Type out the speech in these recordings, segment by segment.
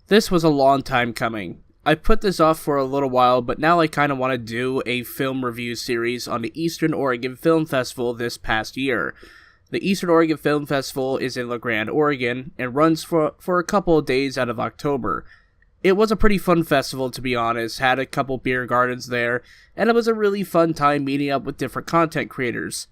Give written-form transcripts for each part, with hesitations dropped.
This was a long time coming. I put this off for a little while, but now I kind of want to do a film review series on the Eastern Oregon Film Festival this past year. The Eastern Oregon Film Festival is in La Grande, Oregon, and runs for a couple of days out of October. It was a pretty fun festival, to be honest, had a couple beer gardens there, and it was a really fun time meeting up with different content creators.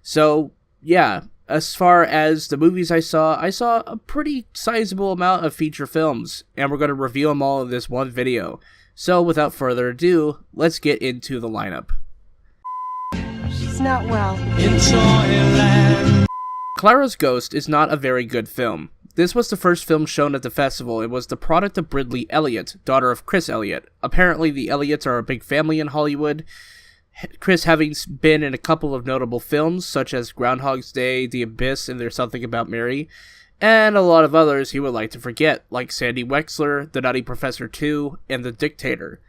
So, yeah, as far as the movies I saw a pretty sizable amount of feature films, and we're going to review them all in this one video. So, without further ado, let's get into the lineup. She's not well. Clara's Ghost is not a very good film. This was the first film shown at the festival and was the product of Bridley Elliott, daughter of Chris Elliott. Apparently, the Elliots are a big family in Hollywood, Chris having been in a couple of notable films, such as Groundhog's Day, The Abyss, and There's Something About Mary, and a lot of others he would like to forget, like Sandy Wexler, The Nutty Professor 2, and The Dictator.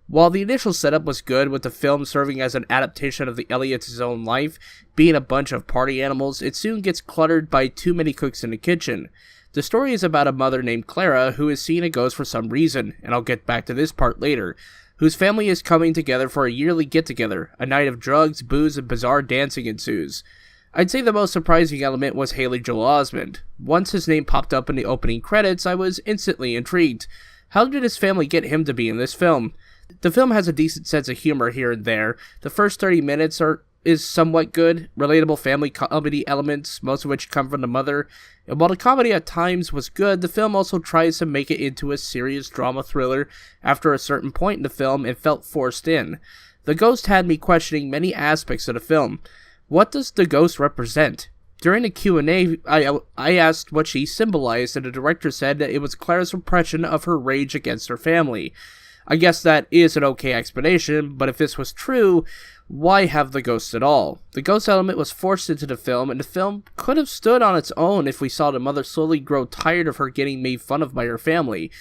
While the initial setup was good, with the film serving as an adaptation of the Elliots' own life, being a bunch of party animals, it soon gets cluttered by too many cooks in the kitchen. The story is about a mother named Clara who is seeing a ghost for some reason, and I'll get back to this part later, whose family is coming together for a yearly get-together. A night of drugs, booze, and bizarre dancing ensues. I'd say the most surprising element was Haley Joel Osment. Once his name popped up in the opening credits, I was instantly intrigued. How did his family get him to be in this film? The film has a decent sense of humor here and there. The first 30 minutes is somewhat good, relatable family comedy elements, most of which come from the mother. And while the comedy at times was good, the film also tries to make it into a serious drama thriller after a certain point in the film and felt forced in. The ghost had me questioning many aspects of the film. What does the ghost represent? During the Q&A, I asked what she symbolized, and the director said that it was Clara's repression of her rage against her family. I guess that is an okay explanation, but if this was true, why have the ghost at all? The ghost element was forced into the film, and the film could have stood on its own if we saw the mother slowly grow tired of her getting made fun of by her family.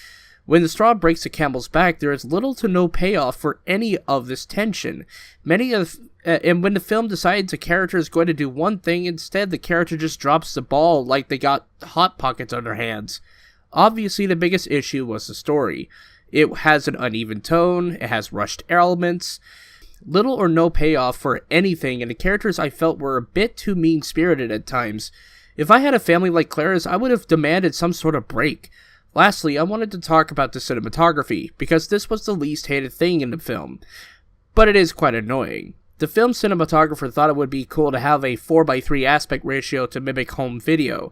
When the straw breaks the camel's back, there is little to no payoff for any of this tension. And when the film decides a character is going to do one thing, instead the character just drops the ball like they got Hot Pockets on their hands. Obviously, the biggest issue was the story. It has an uneven tone, it has rushed elements, little or no payoff for anything, and the characters I felt were a bit too mean-spirited at times. If I had a family like Clara's, I would have demanded some sort of break. Lastly, I wanted to talk about the cinematography, because this was the least hated thing in the film, but it is quite annoying. The film cinematographer thought it would be cool to have a 4:3 aspect ratio to mimic home video.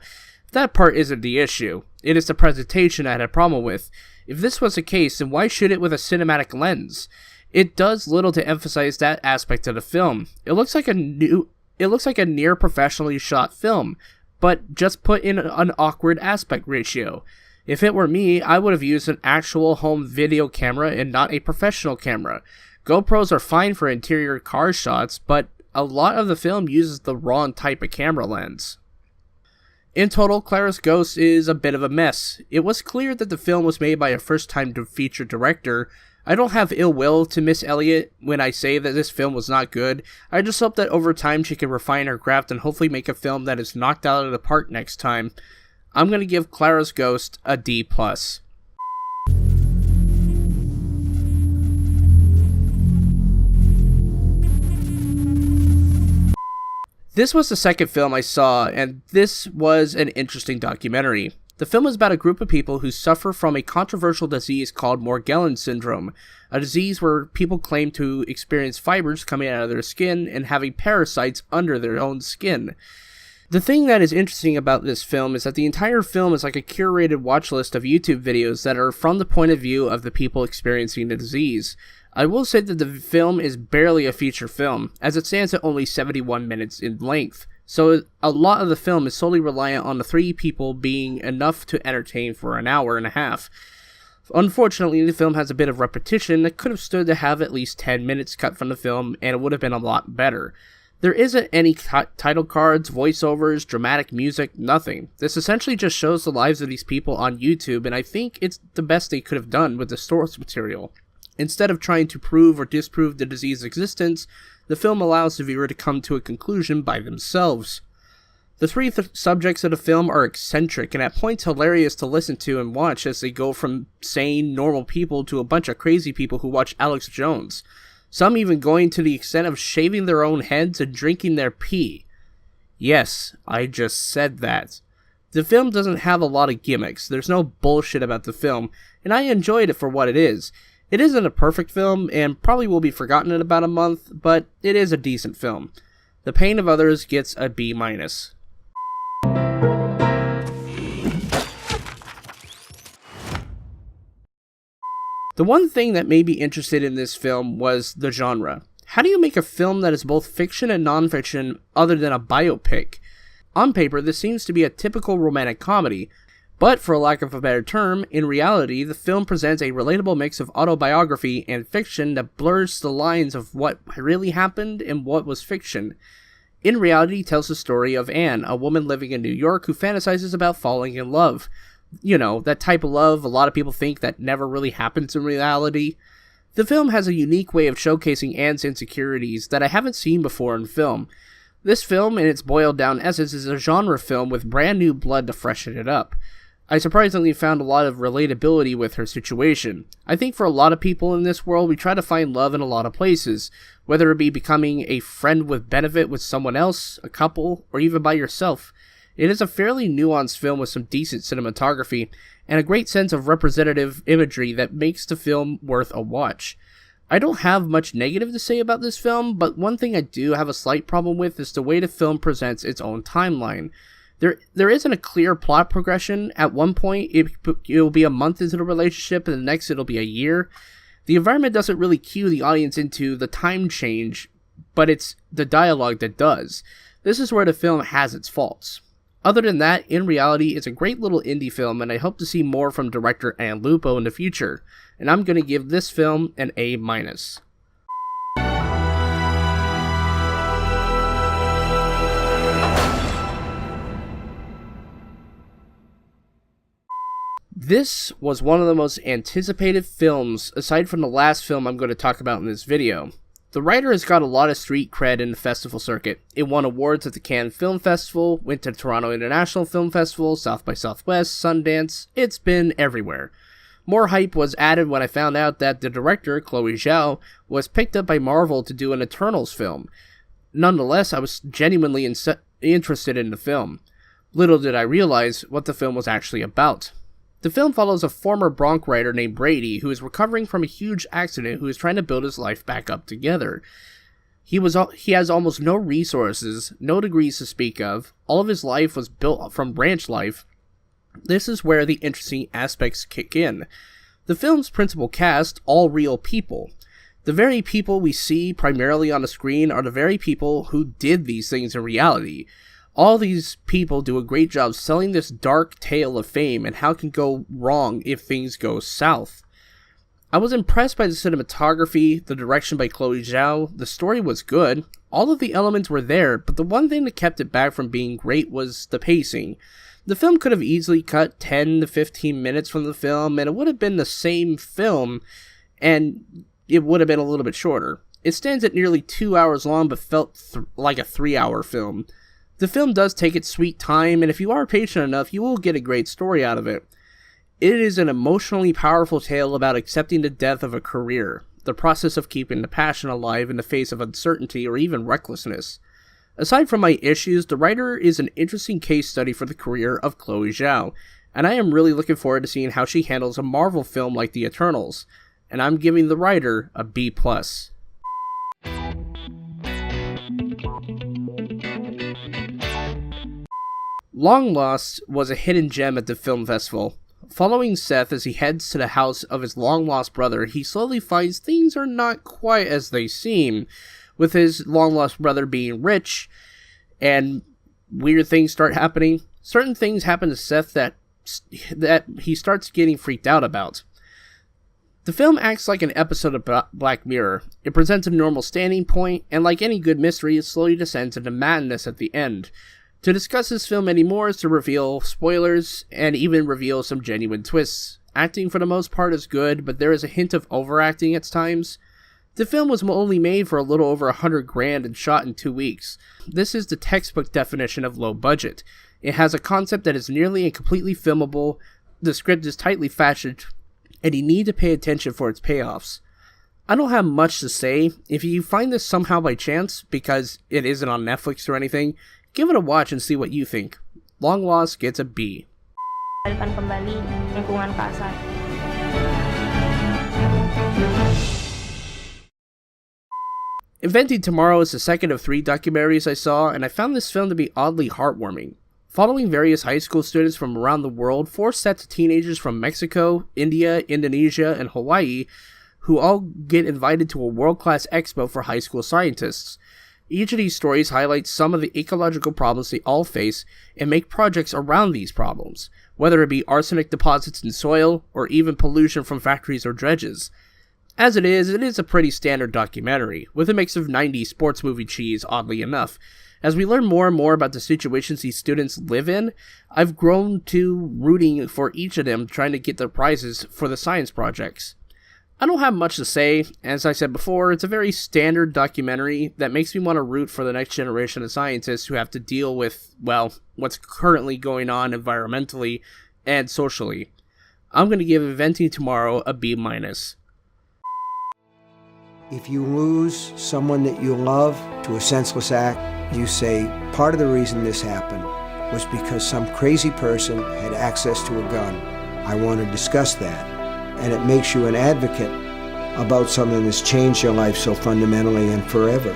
That part isn't the issue. It is the presentation I had a problem with. If this was the case, then why shoot it with a cinematic lens? It does little to emphasize that aspect of the film. It looks like a near professionally shot film, but just put in an awkward aspect ratio. If it were me, I would have used an actual home video camera and not a professional camera. GoPros are fine for interior car shots, but a lot of the film uses the wrong type of camera lens. In total, Clara's Ghost is a bit of a mess. It was clear that the film was made by a first-time feature director. I don't have ill will to Miss Elliott when I say that this film was not good. I just hope that over time she can refine her craft and hopefully make a film that is knocked out of the park next time. I'm going to give Clara's Ghost a D+. This was the second film I saw, and this was an interesting documentary. The film is about a group of people who suffer from a controversial disease called Morgellons syndrome, a disease where people claim to experience fibers coming out of their skin and having parasites under their own skin. The thing that is interesting about this film is that the entire film is like a curated watch list of YouTube videos that are from the point of view of the people experiencing the disease. I will say that the film is barely a feature film, as it stands at only 71 minutes in length, so a lot of the film is solely reliant on the three people being enough to entertain for an hour and a half. Unfortunately, the film has a bit of repetition that could have stood to have at least 10 minutes cut from the film, and it would have been a lot better. There isn't any title cards, voiceovers, dramatic music, nothing. This essentially just shows the lives of these people on YouTube, and I think it's the best they could have done with the source material. Instead of trying to prove or disprove the disease's existence, the film allows the viewer to come to a conclusion by themselves. The three subjects of the film are eccentric and at points hilarious to listen to and watch as they go from sane, normal people to a bunch of crazy people who watch Alex Jones. Some even going to the extent of shaving their own heads and drinking their pee. Yes, I just said that. The film doesn't have a lot of gimmicks, there's no bullshit about the film, and I enjoyed it for what it is. It isn't a perfect film, and probably will be forgotten in about a month, but it is a decent film. The Pain of Others gets a B-. The one thing that made me interested in this film was the genre. How do you make a film that is both fiction and non-fiction other than a biopic? On paper, this seems to be a typical romantic comedy, but for lack of a better term, in reality, the film presents a relatable mix of autobiography and fiction that blurs the lines of what really happened and what was fiction. In reality, it tells the story of Anne, a woman living in New York who fantasizes about falling in love. You know, that type of love a lot of people think that never really happens in reality. The film has a unique way of showcasing Anne's insecurities that I haven't seen before in film. This film, in its boiled down essence, is a genre film with brand new blood to freshen it up. I surprisingly found a lot of relatability with her situation. I think for a lot of people in this world, we try to find love in a lot of places, whether it be becoming a friend with benefit with someone else, a couple, or even by yourself. It is a fairly nuanced film with some decent cinematography, and a great sense of representative imagery that makes the film worth a watch. I don't have much negative to say about this film, but one thing I do have a slight problem with is the way the film presents its own timeline. There isn't a clear plot progression. At one point, it'll be a month into the relationship, and the next it'll be a year. The environment doesn't really cue the audience into the time change, but it's the dialogue that does. This is where the film has its faults. Other than that, in reality, it's a great little indie film, and I hope to see more from director Anne Lupo in the future. And I'm going to give this film an A-. This was one of the most anticipated films, aside from the last film I'm going to talk about in this video. The writer has got a lot of street cred in the festival circuit. It won awards at the Cannes Film Festival, went to the Toronto International Film Festival, South by Southwest, Sundance. It's been everywhere. More hype was added when I found out that the director, Chloe Zhao, was picked up by Marvel to do an Eternals film. Nonetheless, I was genuinely interested in the film. Little did I realize what the film was actually about. The film follows a former bronc rider named Brady who is recovering from a huge accident who is trying to build his life back up together. He has almost no resources, no degrees to speak of. All of his life was built from ranch life. This is where the interesting aspects kick in. The film's principal cast, all real people. The very people we see primarily on the screen are the very people who did these things in reality. All these people do a great job selling this dark tale of fame and how it can go wrong if things go south. I was impressed by the cinematography, the direction by Chloe Zhao, the story was good, all of the elements were there, but the one thing that kept it back from being great was the pacing. The film could have easily cut 10 to 15 minutes from the film, and it would have been the same film, and it would have been a little bit shorter. It stands at nearly 2 hours long, but felt like a 3-hour film. The film does take its sweet time, and if you are patient enough, you will get a great story out of it. It is an emotionally powerful tale about accepting the death of a career, the process of keeping the passion alive in the face of uncertainty or even recklessness. Aside from my issues, the writer is an interesting case study for the career of Chloe Zhao, and I am really looking forward to seeing how she handles a Marvel film like The Eternals, and I'm giving the writer a B+. Long Lost was a hidden gem at the film festival. Following Seth as he heads to the house of his long-lost brother, he slowly finds things are not quite as they seem, with his long-lost brother being rich, and weird things start happening. Certain things happen to Seth that he starts getting freaked out about. The film acts like an episode of Black Mirror. It presents a normal standing point, and like any good mystery, it slowly descends into madness at the end. To discuss this film anymore is to reveal spoilers, and even reveal some genuine twists. Acting for the most part is good, but there is a hint of overacting at times. The film was only made for a little over $100,000 and shot in 2 weeks. This is the textbook definition of low budget. It has a concept that is nearly and completely filmable, the script is tightly fashioned, and you need to pay attention for its payoffs. I don't have much to say. If you find this somehow by chance, because it isn't on Netflix or anything, give it a watch and see what you think. Long Lost gets a B. Kembali lingkungan kasar. Inventing Tomorrow is the second of 3 documentaries I saw, and I found this film to be oddly heartwarming. Following various high school students from around the world, 4 sets of teenagers from Mexico, India, Indonesia, and Hawaii, who all get invited to a world-class expo for high school scientists. Each of these stories highlights some of the ecological problems they all face and make projects around these problems, whether it be arsenic deposits in soil or even pollution from factories or dredges. As it is a pretty standard documentary, with a mix of 90s sports movie cheese, oddly enough. As we learn more and more about the situations these students live in, I've grown to rooting for each of them trying to get their prizes for the science projects. I don't have much to say. As I said before, it's a very standard documentary that makes me want to root for the next generation of scientists who have to deal with, well, what's currently going on environmentally and socially. I'm going to give Inventing Tomorrow a B-. If you lose someone that you love to a senseless act, you say, part of the reason this happened was because some crazy person had access to a gun. I want to discuss that. And it makes you an advocate about something that's changed your life so fundamentally and forever.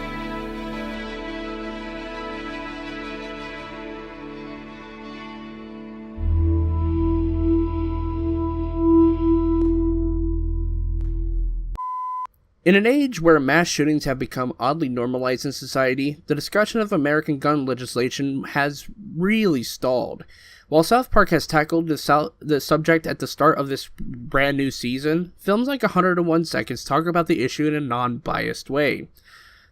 In an age where mass shootings have become oddly normalized in society, the discussion of American gun legislation has really stalled. While South Park has tackled the subject at the start of this brand new season, films like 101 Seconds talk about the issue in a non-biased way.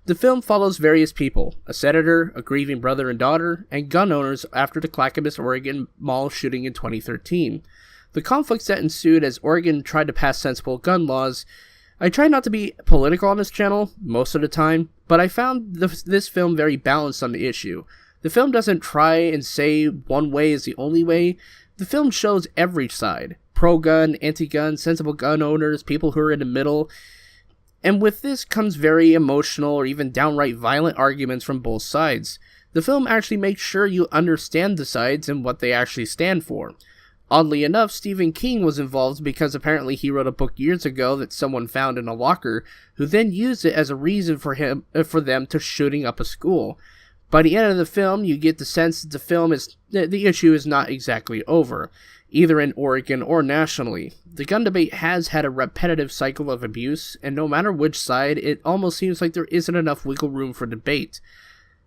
The film follows various people, a senator, a grieving brother and daughter, and gun owners after the Clackamas, Oregon mall shooting in 2013. The conflicts that ensued as Oregon tried to pass sensible gun laws. I try not to be political on this channel most of the time, but I found this film very balanced on the issue. The film doesn't try and say one way is the only way. The film shows every side. Pro-gun, anti-gun, sensible gun owners, people who are in the middle. And with this comes very emotional or even downright violent arguments from both sides. The film actually makes sure you understand the sides and what they actually stand for. Oddly enough, Stephen King was involved because apparently he wrote a book years ago that someone found in a locker, who then used it as a reason for them to shooting up a school. By the end of the film, you get the sense that the issue is not exactly over, either in Oregon or nationally. The gun debate has had a repetitive cycle of abuse, and no matter which side, it almost seems like there isn't enough wiggle room for debate.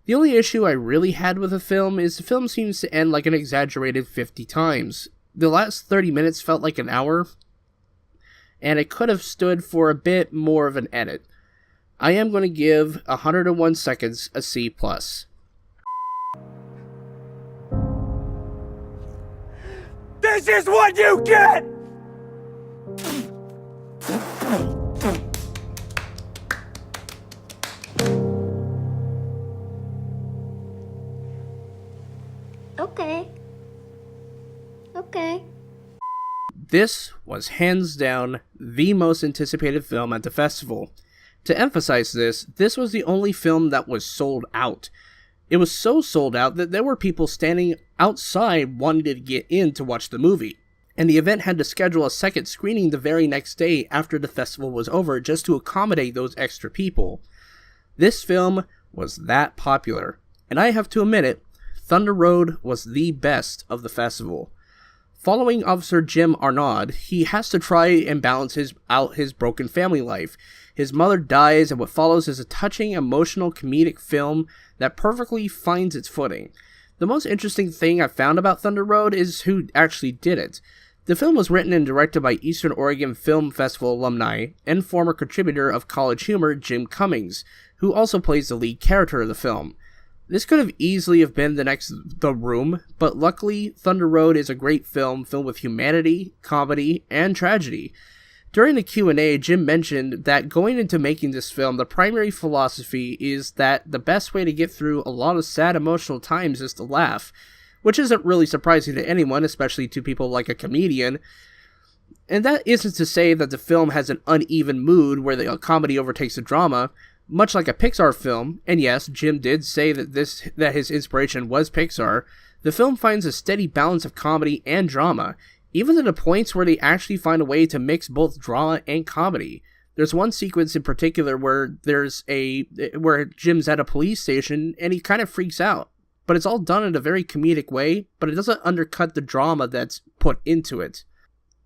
The only issue I really had with the film is the film seems to end like an exaggerated 50 times. The last 30 minutes felt like an hour, and it could have stood for a bit more of an edit. I am going to give 101 Seconds a C+. This is what you get! Okay. This was hands down the most anticipated film at the festival. To emphasize this was the only film that was sold out. It was so sold out that there were people standing outside wanting to get in to watch the movie. And the event had to schedule a second screening the very next day after the festival was over just to accommodate those extra people. This film was that popular, and I have to admit it, Thunder Road was the best of the festival. Following Officer Jim Arnaud, he has to try and balance his broken family life. His mother dies, and what follows is a touching, emotional, comedic film that perfectly finds its footing. The most interesting thing I found about Thunder Road is who actually did it. The film was written and directed by Eastern Oregon Film Festival alumni and former contributor of College Humor Jim Cummings, who also plays the lead character of the film. This could have easily been the next The Room, but luckily Thunder Road is a great film filled with humanity, comedy, and tragedy. During the Q&A, Jim mentioned that going into making this film, the primary philosophy is that the best way to get through a lot of sad emotional times is to laugh, which isn't really surprising to anyone, especially to people like a comedian. And that isn't to say that the film has an uneven mood where the comedy overtakes the drama, much like a Pixar film, and yes, Jim did say that his inspiration was Pixar. The film finds a steady balance of comedy and drama, even to the points where they actually find a way to mix both drama and comedy. There's one sequence in particular where where Jim's at a police station and he kind of freaks out, but it's all done in a very comedic way, but it doesn't undercut the drama that's put into it.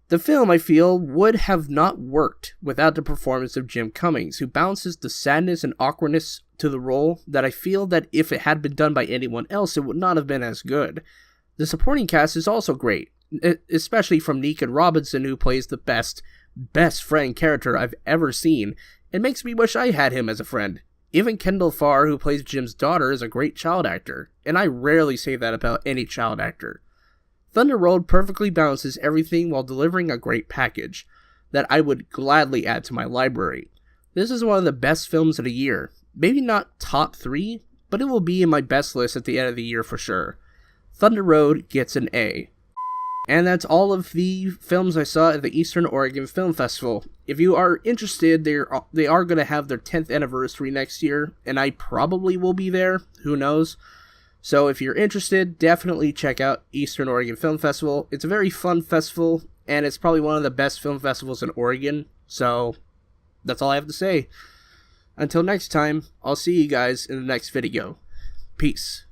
The film, I feel, would have not worked without the performance of Jim Cummings, who balances the sadness and awkwardness to the role that I feel that if it had been done by anyone else, it would not have been as good. The supporting cast is also great, especially from Negan Robinson, who plays the best friend character I've ever seen, and makes me wish I had him as a friend. Even Kendall Farr, who plays Jim's daughter, is a great child actor, and I rarely say that about any child actor. Thunder Road perfectly balances everything while delivering a great package that I would gladly add to my library. This is one of the best films of the year. Maybe not top 3, but it will be in my best list at the end of the year for sure. Thunder Road gets an A. And that's all of the films I saw at the Eastern Oregon Film Festival. If you are interested, they are going to have their 10th anniversary next year, and I probably will be there. Who knows? So if you're interested, definitely check out Eastern Oregon Film Festival. It's a very fun festival, and it's probably one of the best film festivals in Oregon. So that's all I have to say. Until next time, I'll see you guys in the next video. Peace.